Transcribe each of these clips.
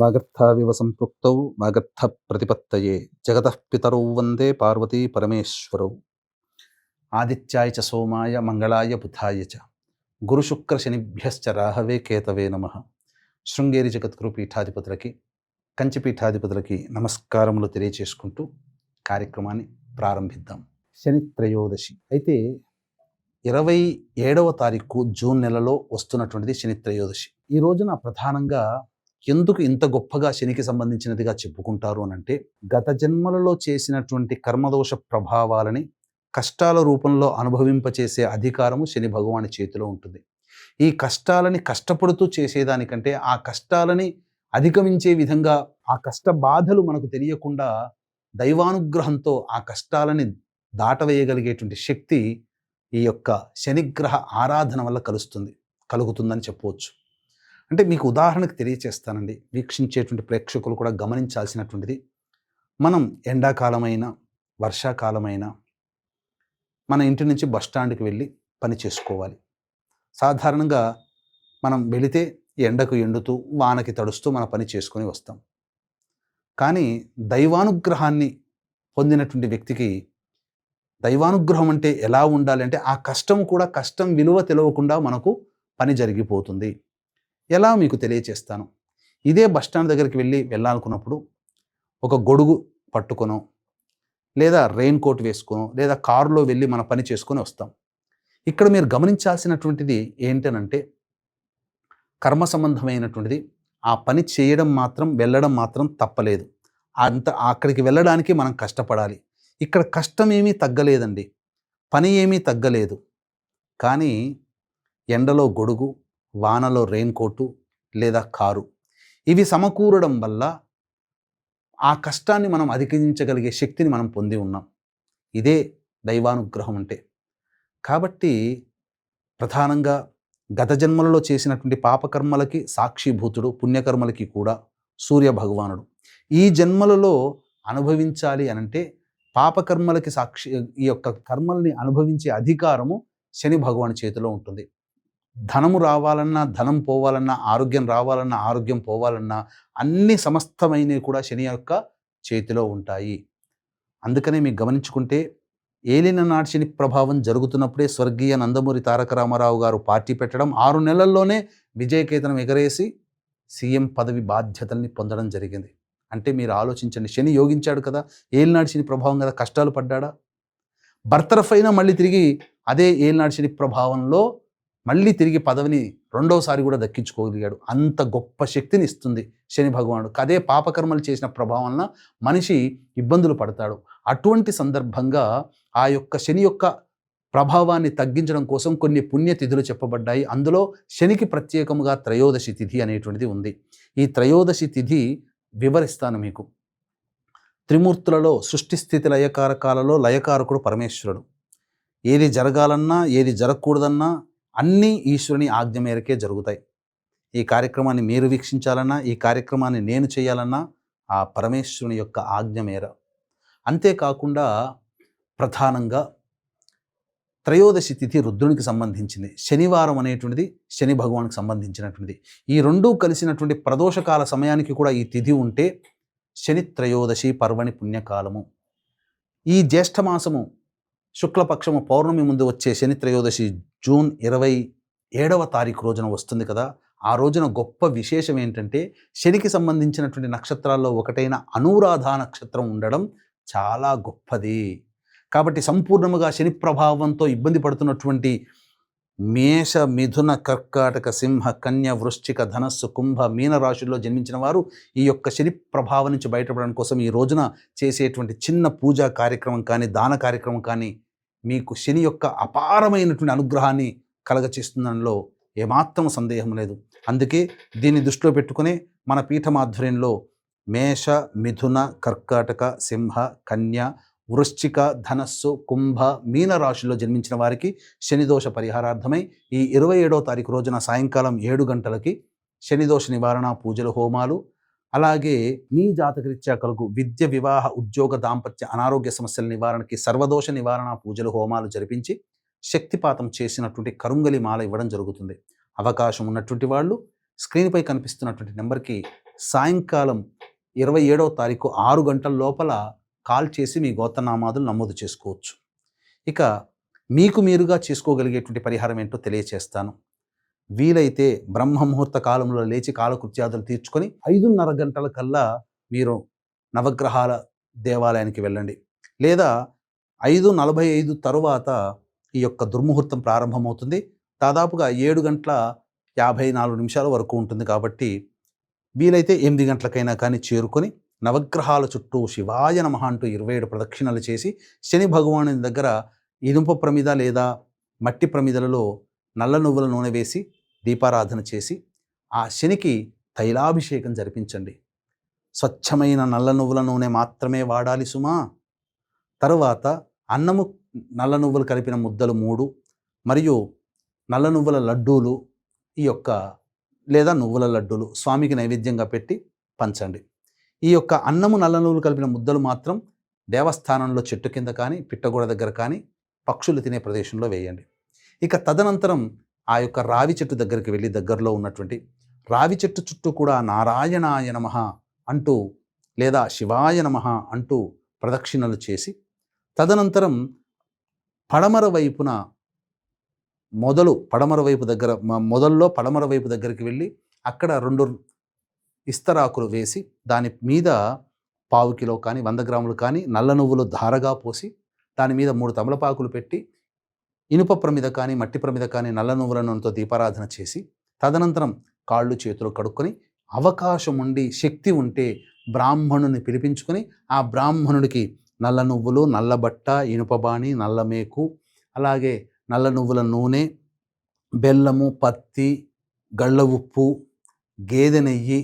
వాగర్థావివ సంపృక్తౌ వాగర్థ ప్రతిపత్తయే జగతః పితరౌ వందే పార్వతీ పరమేశ్వరౌ. ఆదిత్యాయ చ సోమాయ మంగళాయ బుధాయ చ గురుశుక్ర శనిభ్యశ్చ రాహవే కేతవే నమః. శృంగేరి జగద్గురు పీఠాధిపతులకి, కంచి పీఠాధిపతులకి నమస్కారములు తెలియచేసుకుంటూ కార్యక్రమాన్ని ప్రారంభిద్దాం. శని త్రయోదశి అయితే 27వ తారీఖు జూన్ నెలలో వస్తున్నటువంటిది శని త్రయోదశి. ఈ రోజున ప్రధానంగా ఎందుకు ఇంత గొప్పగా శనికి సంబంధించినదిగా చెప్పుకుంటారు అనంటే, గత జన్మలలో చేసినటువంటి కర్మదోష ప్రభావాలని కష్టాల రూపంలో అనుభవింపచేసే అధికారము శని భగవాని చేతిలో ఉంటుంది. ఈ కష్టాలని కష్టపడుతూ చేసేదానికంటే ఆ కష్టాలని అధిగమించే విధంగా, ఆ కష్ట బాధలు మనకు తెలియకుండా దైవానుగ్రహంతో ఆ కష్టాలని దాటవేయగలిగేటువంటి శక్తి ఈ యొక్క శనిగ్రహ ఆరాధన వల్ల కలుగుతుందని చెప్పవచ్చు. అంటే మీకు ఉదాహరణకు తెలియచేస్తానండి, వీక్షించేటువంటి ప్రేక్షకులు కూడా గమనించాల్సినటువంటిది. మనం ఎండాకాలమైనా వర్షాకాలమైనా మన ఇంటి నుంచి బస్టాండ్కి వెళ్ళి పని చేసుకోవాలి. సాధారణంగా మనం వెళితే ఎండకు ఎండుతూ వానకి తడుస్తూ మన పని చేసుకొని వస్తాం. కానీ దైవానుగ్రహాన్ని పొందినటువంటి వ్యక్తికి దైవానుగ్రహం అంటే ఎలా ఉండాలి అంటే, ఆ కష్టం కూడా కష్టం విలువ తెలియకుండా మనకు పని జరిగిపోతుంది. ఎలా మీకు తెలియచేస్తాను. ఇదే బస్టాండ్ దగ్గరికి వెళ్ళాలనుకున్నప్పుడు ఒక గొడుగు పట్టుకొనో, లేదా రెయిన్ కోట్ వేసుకొనో, లేదా కారులో వెళ్ళి మన పని చేసుకొని వస్తాం. ఇక్కడ మీరు గమనించాల్సినటువంటిది ఏంటనంటే, కర్మ సంబంధమైనటువంటిది ఆ పని చేయడం మాత్రం, వెళ్ళడం మాత్రం తప్పలేదు. అక్కడికి వెళ్ళడానికి మనం కష్టపడాలి. ఇక్కడ కష్టం ఏమీ తగ్గలేదండి, పని ఏమీ తగ్గలేదు. కానీ ఎండలో గొడుగు, వానలో రెయిన్ కోటు లేదా కారు, ఇవి సమకూరడం వల్ల ఆ కష్టాన్ని మనం అధిగమించగలిగే శక్తిని మనం పొంది ఉన్నాం. ఇదే దైవానుగ్రహం అంటే. కాబట్టి ప్రధానంగా గత జన్మలలో చేసినటువంటి పాపకర్మలకి సాక్షిభూతుడు, పుణ్యకర్మలకి కూడా సూర్య భగవానుడు. ఈ జన్మలలో అనుభవించాలి అనంటే పాపకర్మలకి ఈ యొక్క కర్మల్ని అనుభవించే అధికారము శని భగవాని చేతిలో ఉంటుంది. ధనము రావాలన్నా ధనం పోవాలన్నా, ఆరోగ్యం రావాలన్నా ఆరోగ్యం పోవాలన్నా, అన్ని సమస్తమైనవి కూడా శని యొక్క చేతిలో ఉంటాయి. అందుకనే మీకు గమనించుకుంటే, ఏలిన నాటి శని ప్రభావం జరుగుతున్నప్పుడే స్వర్గీయ నందమూరి తారక రామారావు గారు పార్టీ పెట్టడం, 6 నెలల్లోనే విజయకేతనం ఎగరేసి సీఎం పదవి బాధ్యతల్ని పొందడం జరిగింది. అంటే మీరు ఆలోచించండి, శని యోగించాడు కదా, ఏలినాటి శని ప్రభావం కదా, కష్టాలు పడ్డాడా? బర్తరఫ్ అయినా మళ్ళీ తిరిగి అదే ఏలినాటి శని ప్రభావంలో మళ్ళీ తిరిగి పదవిని రెండోసారి కూడా దక్కించుకోగలిగాడు. అంత గొప్ప శక్తిని ఇస్తుంది శని భగవానుడు. అదే పాపకర్మలు చేసిన ప్రభావం వలన మనిషి ఇబ్బందులు పడతాడు. అటువంటి సందర్భంగా ఆ యొక్క శని యొక్క ప్రభావాన్ని తగ్గించడం కోసం కొన్ని పుణ్యతిథులు చెప్పబడ్డాయి. అందులో శనికి ప్రత్యేకముగా త్రయోదశి తిథి అనేటువంటిది ఉంది. ఈ త్రయోదశి తిథి వివరిస్తాను మీకు. త్రిమూర్తులలో సృష్టి స్థితి లయకారకాలలో లయకారకుడు పరమేశ్వరుడు. ఏది జరగాలన్నా, ఏది జరగకూడదన్నా అన్నీ ఈశ్వరుని ఆజ్ఞ మేరకే జరుగుతాయి. ఈ కార్యక్రమాన్ని మీరు వీక్షించాలన్నా, ఈ కార్యక్రమాన్ని నేను చేయాలన్నా ఆ పరమేశ్వరుని యొక్క ఆజ్ఞ మేర. అంతేకాకుండా ప్రధానంగా త్రయోదశి తిథి రుద్రునికి సంబంధించింది. శనివారం అనేటువంటిది శని భగవానికి సంబంధించినటువంటిది. ఈ రెండూ కలిసినటువంటి ప్రదోషకాల సమయానికి కూడా ఈ తిథి ఉంటే శని త్రయోదశి పర్వణి పుణ్యకాలము. ఈ జ్యేష్ఠమాసము శుక్లపక్షము పౌర్ణమి ముందు వచ్చే శని త్రయోదశి జూన్ 27వ తారీఖు రోజున వస్తుంది కదా. ఆ రోజున గొప్ప విశేషం ఏంటంటే, శనికి సంబంధించినటువంటి నక్షత్రాల్లో ఒకటైన అనురాధ నక్షత్రం ఉండడం చాలా గొప్పది. కాబట్టి సంపూర్ణముగా శని ప్రభావంతో ఇబ్బంది పడుతున్నటువంటి మేష, మిథున, కర్కాటక, సింహ, కన్య, వృశ్చిక, ధనస్సు, కుంభ, మీన రాశుల్లో జన్మించిన వారు ఈ యొక్క శని ప్రభావం నుంచి బయటపడడం కోసం ఈ రోజున చేసేటువంటి చిన్న పూజా కార్యక్రమం కానీ, దాన కార్యక్రమం కానీ మీకు శని యొక్క అపారమైనటువంటి అనుగ్రహాన్ని కలగచేస్తుందనలో ఏమాత్రం సందేహం లేదు. అందుకే దీన్ని దృష్టిలో పెట్టుకునే మన పీఠమాధ్వర్యంలో మేష, మిథున, కర్కాటక, సింహ, కన్య, వృశ్చిక, ధనస్సు, కుంభ, మీన రాశుల్లో జన్మించిన వారికి శనిదోష పరిహారార్థమై ఈ 27వ తారీఖు రోజున సాయంకాలం 7 గంటలకి శనిదోష నివారణ పూజలు, హోమాలు, అలాగే మీ జాతకరీత్యా కలుగు విద్య, వివాహ, ఉద్యోగ, దాంపత్య, అనారోగ్య సమస్యల నివారణకి సర్వదోష నివారణ పూజలు, హోమాలు జరిపించి శక్తిపాతం చేసినటువంటి కరుంగలి మాల ఇవ్వడం జరుగుతుంది. అవకాశం ఉన్నటువంటి వాళ్ళు స్క్రీన్పై కనిపిస్తున్నటువంటి నెంబర్కి సాయంకాలం 27వ తారీఖు 6 గంటల లోపల కాల్ చేసి మీ గోత్రనామాదులు నమోదు చేసుకోవచ్చు. ఇక మీకు మీరుగా చేసుకోగలిగేటువంటి పరిహారం ఏంటో తెలియచేస్తాను. వీలైతే బ్రహ్మముహూర్త కాలంలో లేచి కాలకృత్యాదులు తీర్చుకొని 5:30 గంటల కల్లా మీరు నవగ్రహాల దేవాలయానికి వెళ్ళండి. లేదా 5:45 తరువాత ఈ యొక్క దుర్ముహూర్తం ప్రారంభమవుతుంది. దాదాపుగా 7:54 వరకు ఉంటుంది. కాబట్టి వీలైతే 8 గంటలకైనా కానీ చేరుకొని నవగ్రహాల చుట్టూ శివాయ నమః అంటూ 27 ప్రదక్షిణలు చేసి శని భగవానుని దగ్గర ఇనుప ప్రమిద లేదా మట్టి ప్రమిదలలో నల్ల నువ్వుల నూనె వేసి దీపారాధన చేసి ఆ శనికి తైలాభిషేకం జరిపించండి. స్వచ్ఛమైన నల్ల నువ్వుల నూనె మాత్రమే వాడాలి సుమా. తరువాత అన్నము నల్ల నువ్వులు కలిపిన ముద్దలు 3 మరియు నల్ల నువ్వుల లడ్డూలు ఈ యొక్క లేదా నువ్వుల లడ్డూలు స్వామికి నైవేద్యంగా పెట్టి పంచండి. ఈ యొక్క అన్నము నల్ల నువ్వులు కలిపిన ముద్దలు మాత్రం దేవస్థానంలో చెట్టు కింద కానీ పిట్టగోడ దగ్గర కానీ పక్షులు తినే ప్రదేశంలో వేయండి. ఇక తదనంతరం ఆ యొక్క రావి చెట్టు దగ్గరికి వెళ్ళి దగ్గరలో ఉన్నటువంటి రావి చెట్టు చుట్టూ కూడా నారాయణాయ నమః అంటూ లేదా శివాయ నమః అంటూ ప్రదక్షిణలు చేసి తదనంతరం పడమర వైపున పడమర వైపు దగ్గరికి వెళ్ళి అక్కడ 2 ఇస్తరాకులు వేసి దాని మీద 1/4 కిలో కానీ 100 గ్రాములు కానీ నల్ల నువ్వులు ధారగా పోసి దాని మీద 3 తమలపాకులు పెట్టి ఇనుప ప్రమిద కానీ మట్టి ప్రమిద కానీ నల్ల నువ్వుల నూనెతో దీపారాధన చేసి తదనంతరం కాళ్ళు చేతులు కడుక్కొని అవకాశం ఉండి శక్తి ఉంటే బ్రాహ్మణుని పిలిపించుకొని ఆ బ్రాహ్మణుడికి నల్ల నువ్వులు, నల్ల బట్ట, ఇనుపబాణి, నల్ల మేకు, అలాగే నల్ల నువ్వుల నూనె, బెల్లము, పత్తి, గళ్ళ ఉప్పు, గేదె నెయ్యి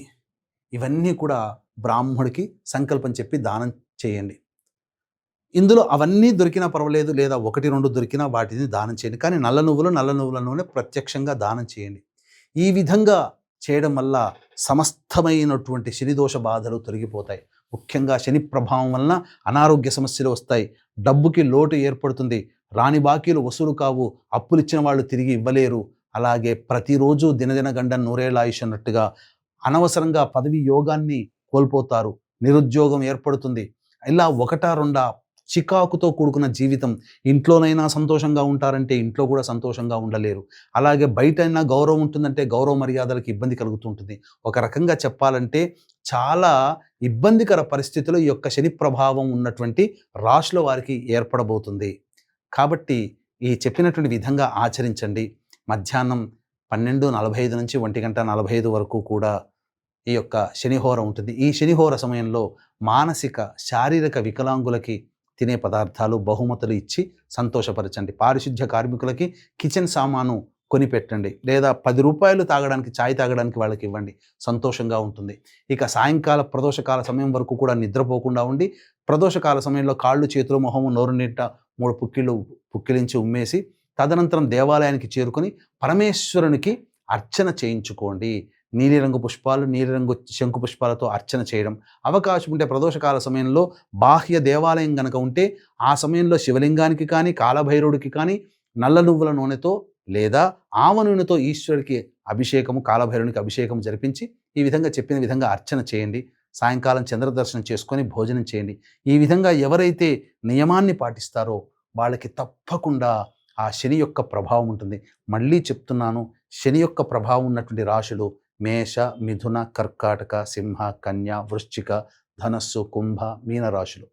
ఇవన్నీ కూడా బ్రాహ్మణుడికి సంకల్పం చెప్పి దానం చేయండి. ఇందులో అవన్నీ దొరికినా పర్వాలేదు, లేదా 1-2 దొరికినా వాటిని దానం చేయండి. కానీ నల్ల నువ్వుల నూనె ప్రత్యక్షంగా దానం చేయండి. ఈ విధంగా చేయడం వల్ల సమస్తమైనటువంటి శనిదోష బాధలు తొలగిపోతాయి. ముఖ్యంగా శని ప్రభావం వలన అనారోగ్య సమస్యలు వస్తాయి, డబ్బుకి లోటు ఏర్పడుతుంది, రాని బాకీలు వసూలు కావు, అప్పులు ఇచ్చిన వాళ్ళు తిరిగి ఇవ్వలేరు. అలాగే ప్రతిరోజు దినదిన గండం నూరేళ్ల ఆయుష్ అన్నట్టుగా అనవసరంగా పదవి యోగాన్ని కోల్పోతారు, నిరుద్యోగం ఏర్పడుతుంది. ఇలా 1-2 చికాకుతో కూడుకున్న జీవితం. ఇంట్లోనైనా సంతోషంగా ఉంటారంటే ఇంట్లో కూడా సంతోషంగా ఉండలేరు. అలాగే బయటైనా గౌరవం ఉంటుందంటే గౌరవ మర్యాదలకు ఇబ్బంది కలుగుతుంటుంది. ఒక రకంగా చెప్పాలంటే చాలా ఇబ్బందికర పరిస్థితులు ఈ యొక్క శని ప్రభావం ఉన్నటువంటి రాశుల వారికి ఏర్పడబోతుంది. కాబట్టి ఈ చెప్పినటువంటి విధంగా ఆచరించండి. మధ్యాహ్నం 12:45 నుంచి 1:45 వరకు కూడా ఈ యొక్క శనిహోర ఉంటుంది. ఈ శనిహోర సమయంలో మానసిక శారీరక వికలాంగులకి తినే పదార్థాలు బహుమతులు ఇచ్చి సంతోషపరచండి. పారిశుద్ధ్య కార్మికులకి కిచెన్ సామాను కొనిపెట్టండి, లేదా 10 రూపాయలు తాగడానికి ఛాయ్ తాగడానికి వాళ్ళకి ఇవ్వండి, సంతోషంగా ఉంటుంది. ఇక సాయంకాల ప్రదోషకాల సమయం వరకు కూడా నిద్రపోకుండా ఉండి ప్రదోషకాల సమయంలో కాళ్ళు చేతులు మొహము నోరు నింట 3 పుక్కిలించి ఉమ్మేసి తదనంతరం దేవాలయానికి చేరుకొని పరమేశ్వరునికి అర్చన చేయించుకోండి. నీలిరంగు పుష్పాలు, నీలిరంగు శంకు పుష్పాలతో అర్చన చేయడం. అవకాశం ఉంటే ప్రదోషకాల సమయంలో బాహ్య దేవాలయం కనుక ఉంటే ఆ సమయంలో శివలింగానికి కానీ కాలభైరవుడికి కానీ నల్ల నువ్వుల నూనెతో లేదా ఆవ నూనెతో ఈశ్వరుడికి అభిషేకము, కాలభైరవునికి అభిషేకం జరిపించి ఈ విధంగా చెప్పిన విధంగా అర్చన చేయండి. సాయంకాలం చంద్రదర్శనం చేసుకొని భోజనం చేయండి. ఈ విధంగా ఎవరైతే నియమాన్ని పాటిస్తారో వాళ్ళకి తప్పకుండా ఆ శని యొక్క ప్రభావం ఉంటుంది. మళ్ళీ చెప్తున్నాను, శని యొక్క ప్రభావం ఉన్నటువంటి రాశులు మేష, మిథున, కర్కాటక, సింహ, కన్య, వృశ్చిక, ధనస్సు, కుంభ, మీన రాశులు.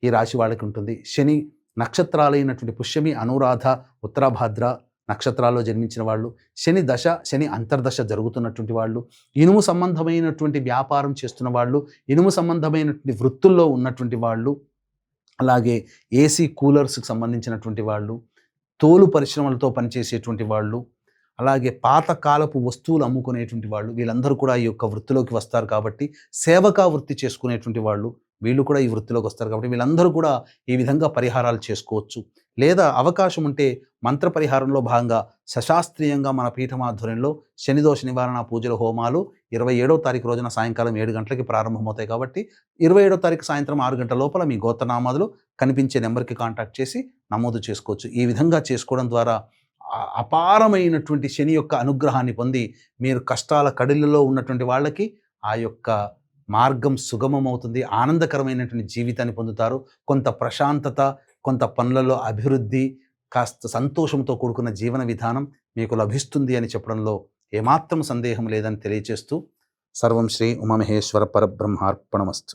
ఈ రాశి వాళ్ళకి ఉంటుంది. శని నక్షత్రాలైనటువంటి పుష్యమి, అనురాధ, ఉత్తరాభాద్ర నక్షత్రాల్లో జన్మించిన వాళ్ళు, శని దశ, శని అంతర్దశ జరుగుతున్నటువంటి వాళ్ళు, ఇనుము సంబంధమైనటువంటి వ్యాపారం చేస్తున్న వాళ్ళు, ఇనుము సంబంధమైనటువంటి వృత్తుల్లో ఉన్నటువంటి వాళ్ళు, అలాగే ఏసీ కూలర్స్కి సంబంధించినటువంటి వాళ్ళు, తోలు పరిశ్రమలతో పనిచేసేటువంటి వాళ్ళు, అలాగే పాతకాలపు వస్తువులు అమ్ముకునేటువంటి వాళ్ళు, వీళ్ళందరూ కూడా ఈ యొక్క వృత్తిలోకి వస్తారు. కాబట్టి సేవకా వృత్తి చేసుకునేటువంటి వాళ్ళు వీళ్ళు కూడా ఈ వృత్తిలోకి వస్తారు. కాబట్టి వీళ్ళందరూ కూడా ఈ విధంగా పరిహారాలు చేసుకోవచ్చు. లేదా అవకాశం ఉంటే మంత్ర పరిహారంలో భాగంగా సశాస్త్రీయంగా మన పీఠమాధ్వర్యంలో శనిదోష నివారణ పూజల హోమాలు 27వ తారీఖు రోజున సాయంకాలం 7 గంటలకి ప్రారంభమవుతాయి. కాబట్టి 27వ తారీఖు సాయంత్రం 6 గంటల లోపల మీ గోత్రనామాదులు కనిపించే నెంబర్కి కాంటాక్ట్ చేసి నమోదు చేసుకోవచ్చు. ఈ విధంగా చేసుకోవడం ద్వారా అపారమైనటువంటి శని యొక్క అనుగ్రహాన్ని పొంది మీరు కష్టాల కడిలలో ఉన్నటువంటి వాళ్ళకి ఆ యొక్క మార్గం సుగమమవుతుంది. ఆనందకరమైనటువంటి జీవితాన్ని పొందుతారు. కొంత ప్రశాంతత, కొంత పనులలో అభివృద్ధి, కాస్త సంతోషంతో కూడుకున్న జీవన విధానం మీకు లభిస్తుంది అని చెప్పడంలో ఏమాత్రం సందేహం లేదని తెలియచేస్తూ, సర్వం శ్రీ ఉమామహేశ్వర పరబ్రహ్మార్పణమస్తు.